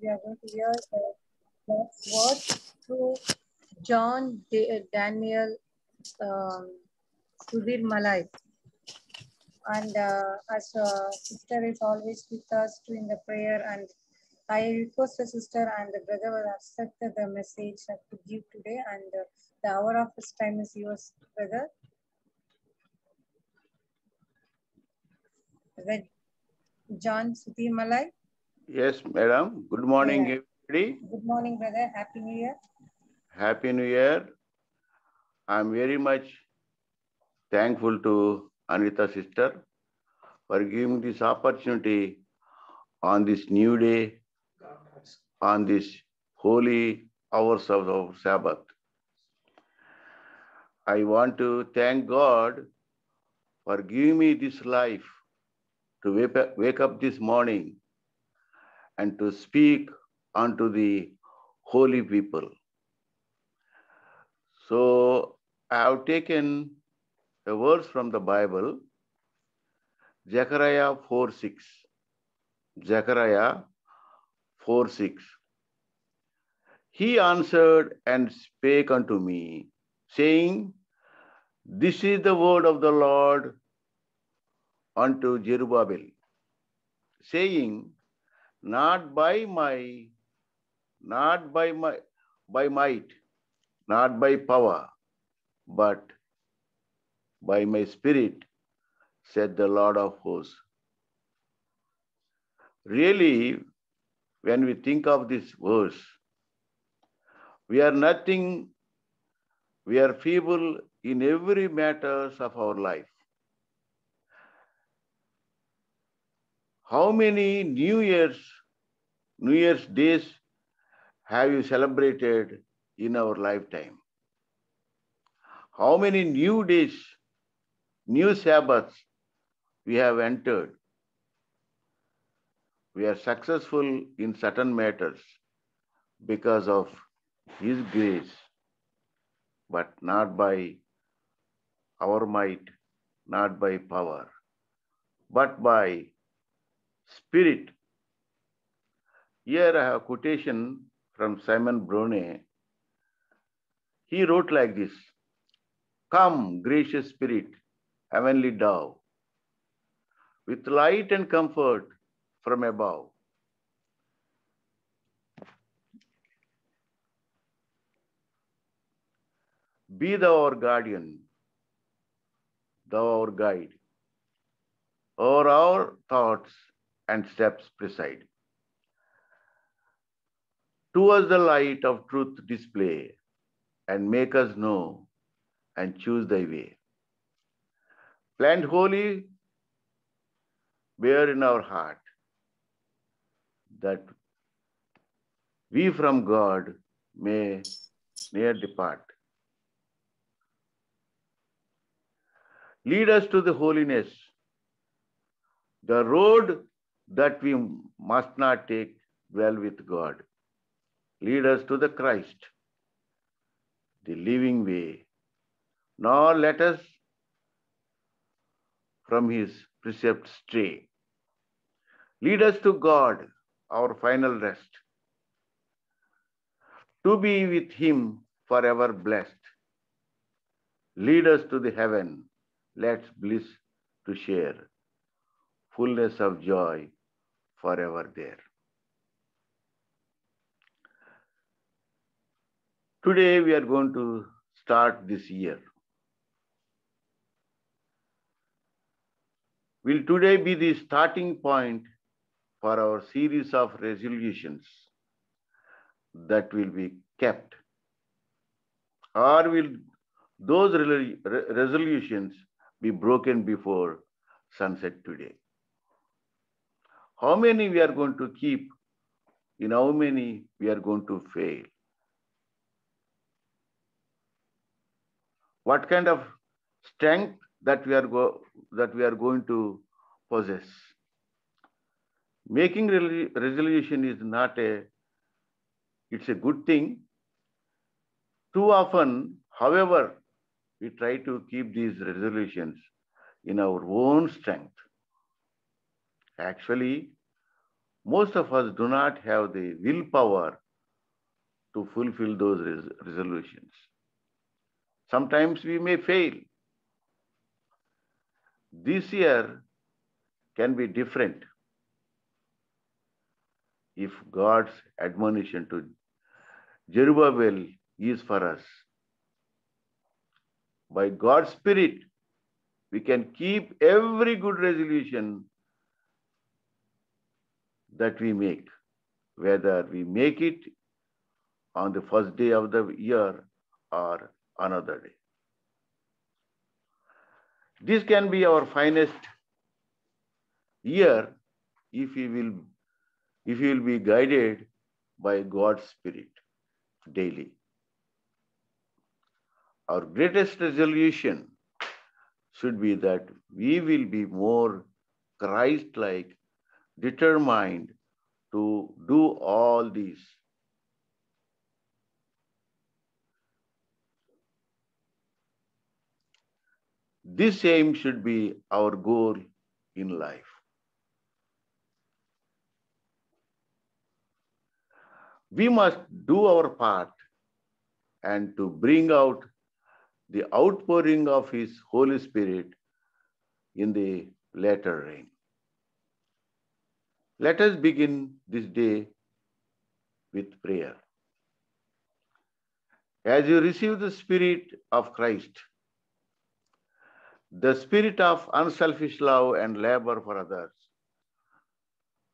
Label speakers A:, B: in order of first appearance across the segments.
A: we are going to hear the word through John Daniel Sudhir Malai. And as sister is always with us doing the prayer, and I request the sister and the brother will accept the message to give today, and the hour of this time is yours, brother. Brother John Sudhir Malai.
B: Yes, madam. Good morning, everybody.
A: Good morning, brother. Happy New Year.
B: Happy New Year. I'm very much thankful to Anita sister for giving this opportunity on this new day, on this holy hours of Sabbath. I want to thank God for giving me this life to wake up this morning and to speak unto the holy people. So I have taken a verse from the Bible, Zechariah 4:6. Zechariah 4:6. He answered and spake unto me, saying, This is the word of the Lord unto Zerubbabel, saying, Not by might, not by power, but by my spirit, said the Lord of hosts. Really, when we think of this verse, we are nothing, we are feeble in every matters of our life. How many New Year's days have you celebrated in our lifetime? How many new days, new Sabbaths we have entered? We are successful in certain matters because of His grace, but not by our might, not by power, but by Spirit. Here I have a quotation from Simon Brune. He wrote like this, Come, gracious Spirit, heavenly dove, with light and comfort from above. Be thou our guardian, thou our guide, o'er our thoughts and steps preside. To us the light of truth display, and make us know and choose thy way. Plant holy, bear in our heart, that we from God may ne'er depart. Lead us to the holiness, the road that we must not take well with God. Lead us to the Christ, the living way, nor let us from his precepts stray. Lead us to God, our final rest, to be with him forever blessed. Lead us to the heaven, let's bliss to share, fullness of joy forever there. Today we are going to start this year. Will today be the starting point for our series of resolutions that will be kept? Or will those resolutions be broken before sunset today? How many we are going to keep? In how many we are going to fail? What kind of strength that we are going to possess? Making resolution is not it's a good thing. Too often, however, we try to keep these resolutions in our own strength. Actually, Most of us do not have the willpower to fulfill those resolutions. Sometimes we may fail. This year can be different if God's admonition to Zerubbabel is for us. By God's Spirit, we can keep every good resolution that we make, whether we make it on the first day of the year or another day. This can be our finest year if we will be guided by God's Spirit daily. Our greatest resolution should be that we will be more Christ-like, determined to do all these. This aim should be our goal in life. We must do our part and to bring out the outpouring of His Holy Spirit in the latter rain. Let us begin this day with prayer. As you receive the Spirit of Christ, the spirit of unselfish love and labor for others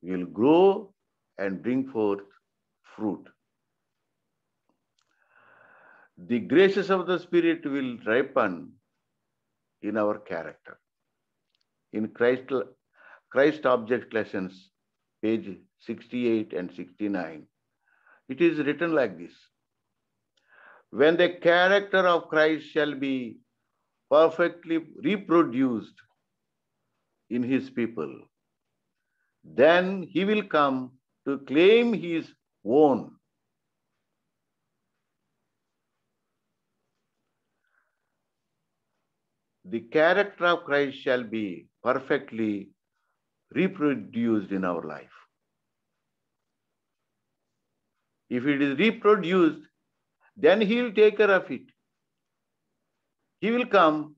B: will grow and bring forth fruit. The graces of the Spirit will ripen in our character. In Christ Object Lessons, page 68 and 69, it is written like this: when the character of Christ shall be perfectly reproduced in His people, then He will come to claim His own. The character of Christ shall be perfectly reproduced in our life. If it is reproduced, then He will take care of it. He will come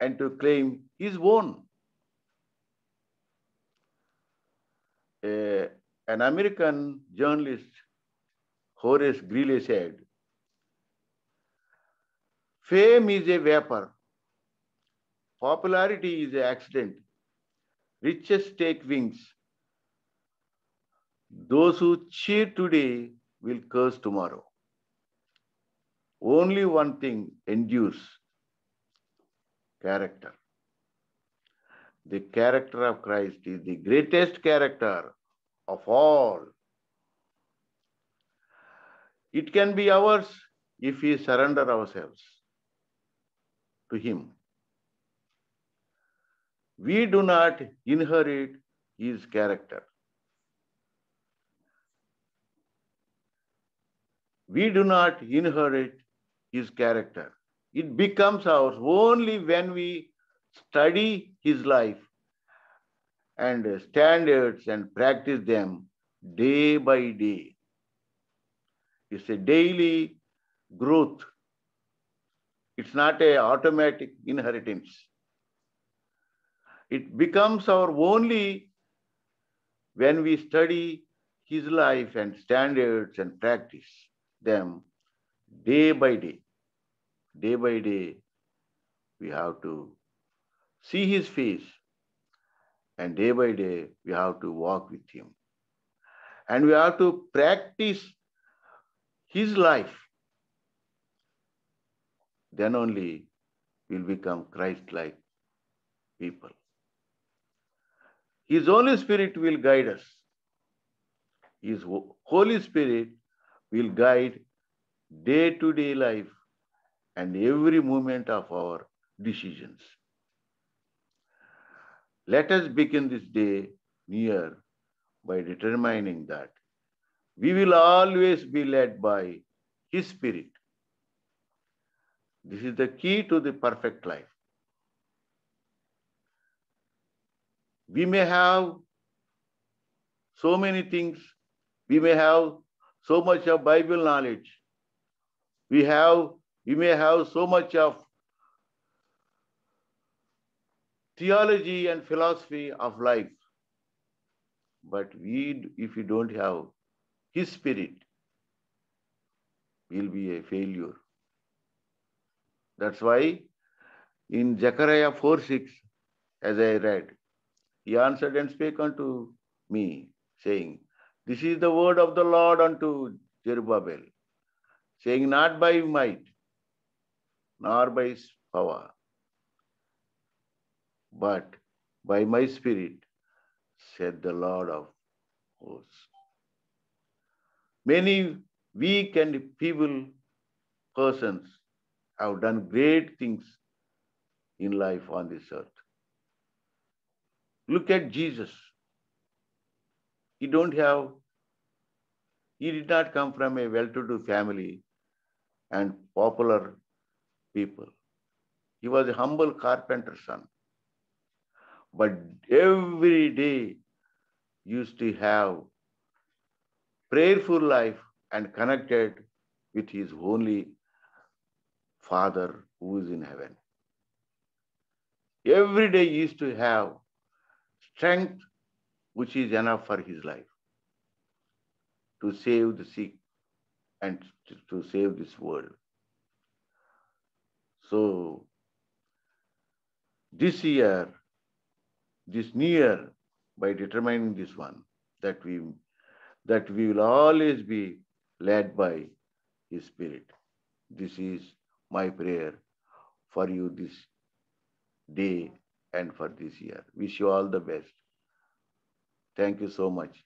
B: and to claim His own. An American journalist, Horace Greeley, said, "Fame is a vapor. Popularity is an accident. Riches take wings. Those who cheer today will curse tomorrow. Only one thing endures: character. The character of Christ is the greatest character of all. It can be ours if we surrender ourselves to Him. We do not inherit His character. We do not inherit His character. It becomes ours only when we study His life and standards and practice them day by day. It's a daily growth. It's not an automatic inheritance. It becomes our only when we study His life and standards and practice them day by day. Day by day, we have to see His face, and day by day, we have to walk with Him. And we have to practice His life. Then only we'll become Christ-like people. His Holy Spirit will guide us. His Holy Spirit will guide day-to-day life and every moment of our decisions. Let us begin this day near by determining that we will always be led by His Spirit. This is the key to the perfect life. We may have so many things. We may have so much of Bible knowledge. We may have so much of theology and philosophy of life. But if we don't have His Spirit, we'll be a failure. That's why in Zechariah 4:6, as I read, He answered and spake unto me, saying, This is the word of the Lord unto Zerubbabel, saying, Not by might, nor by power, but by my Spirit, said the Lord of hosts. Many weak and feeble persons have done great things in life on this earth. Look at Jesus. He did not come from a well-to-do family and popular people. He was a humble carpenter's son. But every day used to have prayerful life and connected with his only Father who is in heaven. Every day used to have strength which is enough for his life to save the sick and to save this world. So this year, this new year, by determining this one, that we will always be led by His Spirit. This is my prayer for you this day and for this year. Wish you all the best. Thank you so much.